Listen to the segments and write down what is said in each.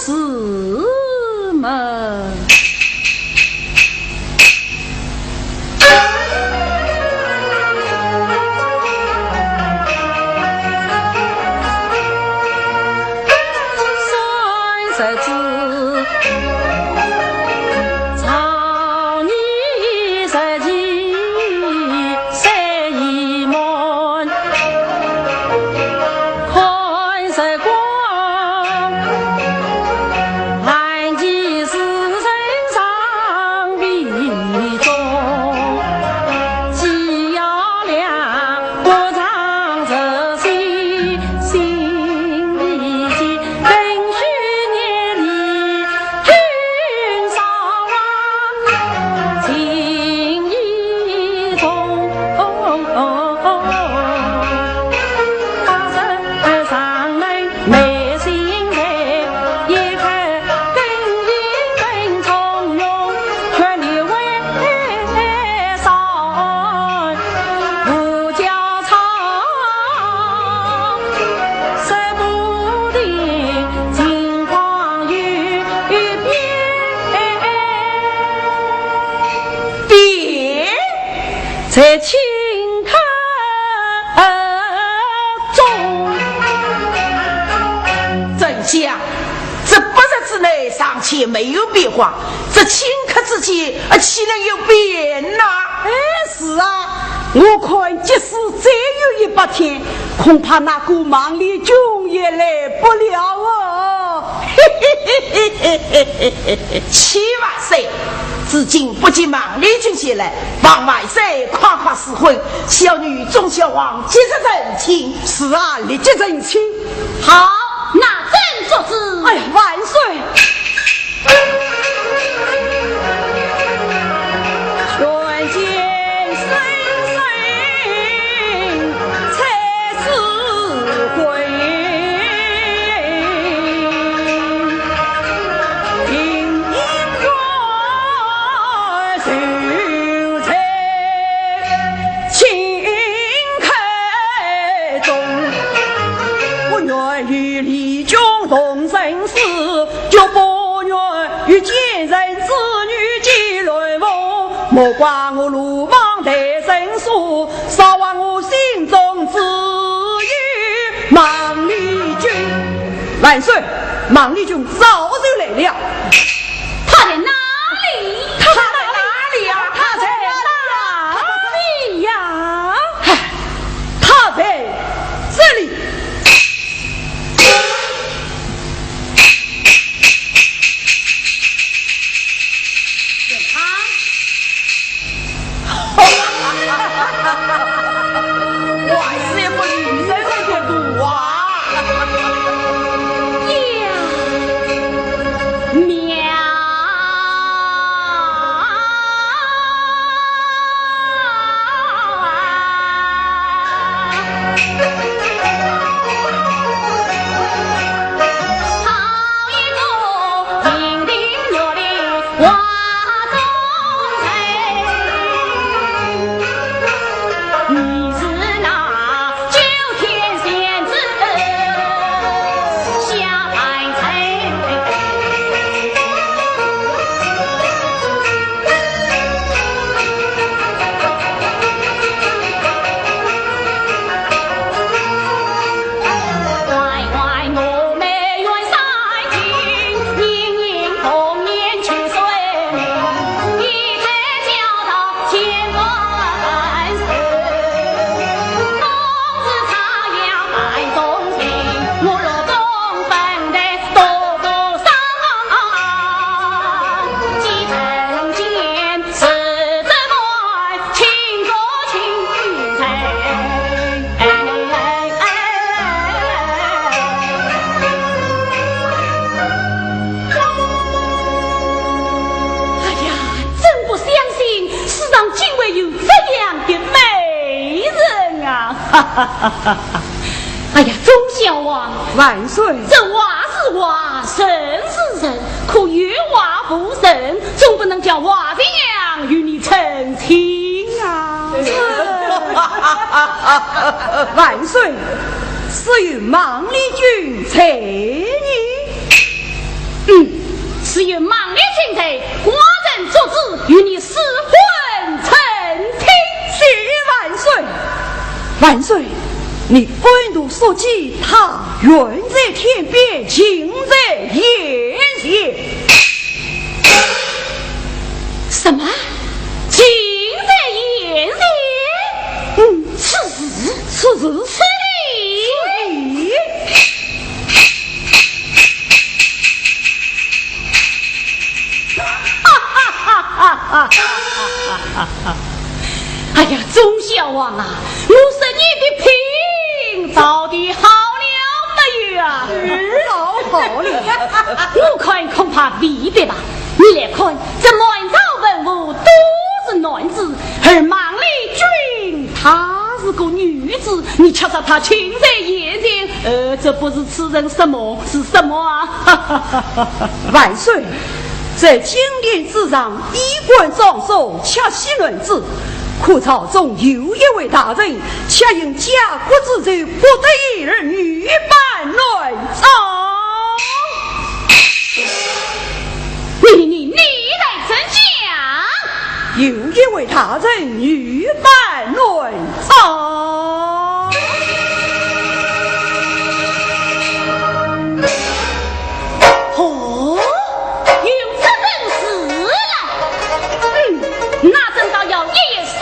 是么？孙子。在青稞中，丞相，这8日之内尚且没有变化，这顷刻之间岂能有变呐？是啊，我看即使再有100天，恐怕那股忙里军也来不了哦。7万岁！至今不见忙里军前来，望万岁夸夸赐婚，小女忠孝王接着认亲。是啊，立即认亲。好，那朕做主。哎，万岁！全见生生才是归，听音乐秀才请开中，不愿与李军同生死，就不愿与奸人子女结来往。莫怪我鲁莽太生疏，少忘我心中只有孟丽君。万岁，孟丽君早就来了。他在哪里？他在哪里呀？他在哪里呀？他在这里。万岁不女人的毒啊！哎呀，忠孝王万岁！这话是话，神是神，可越话不神，总不能叫瓦匠与你成亲啊！万岁，是与孟丽君才你。万岁，你官渡所记，他远在天边，近在眼前。什么？近在眼前？此事。哎呀，钟小王啊，我是你的聘找的好了的呀，好了，我看恐怕未必吧。你来看，这满朝文武都是男子，而孟丽君她是个女子，你瞧瞧她亲在眼前，这不是痴人什么是什么啊？万岁！在金殿之上，衣冠壮硕，恰喜论子。可朝中有一位大人，恰因家国之罪，不得已而女扮乱朝。你来真讲。有一位大人女扮乱朝。哦，有这本事了。那真倒要一生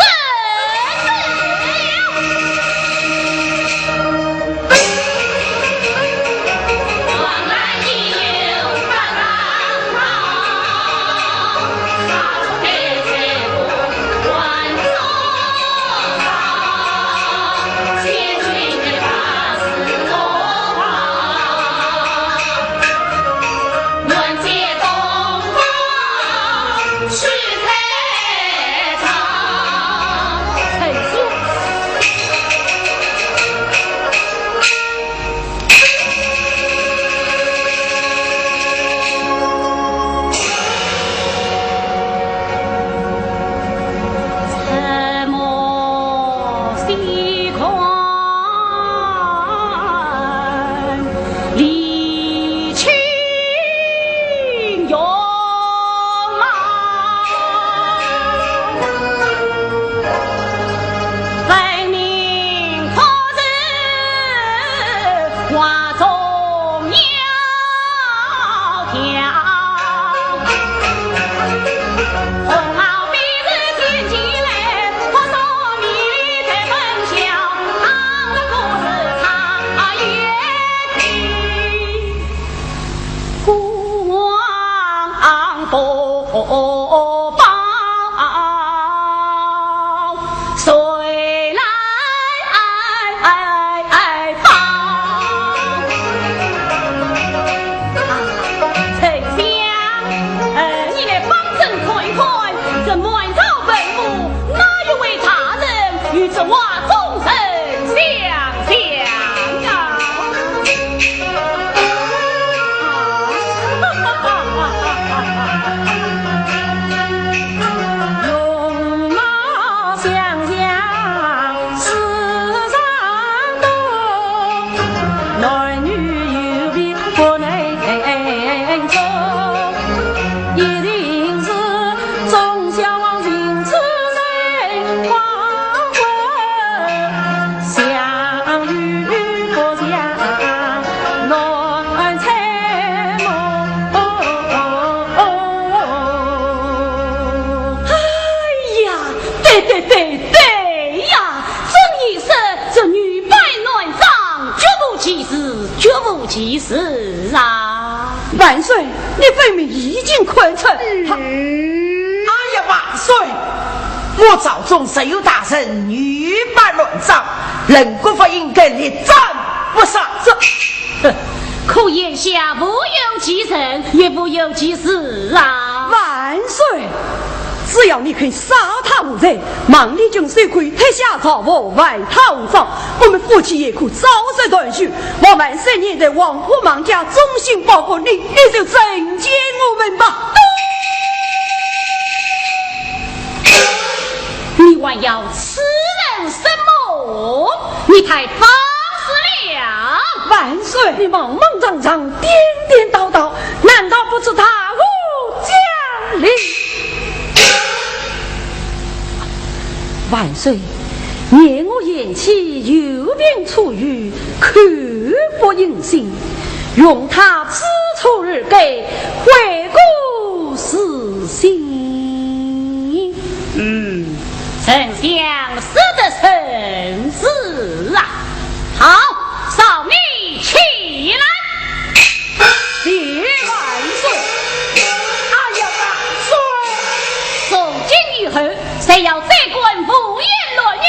其实啊，万岁，你分明已经困成。哎呀，万岁！我朝中实有大臣女扮乱葬，人国法应该力战不杀。可眼下不有其人，也不有其事啊！万岁！只要你肯杀他无罪，孟丽君虽可以脱下朝服外逃走，我们夫妻也可早日团聚。我们3年在王府孟家忠心报国，你就惩戒我们吧。你还要吃人什么？你太放肆了！万岁，你莽莽张张，颠颠倒倒，难道不知他无将领？万岁，念我也贤妻有病初愈，刻不应心，用他此处日给回顾死心。丞相死的甚是啊！好，少你起来。谢万岁！哎呀，万岁！从今以后，谁要再管胡言乱语，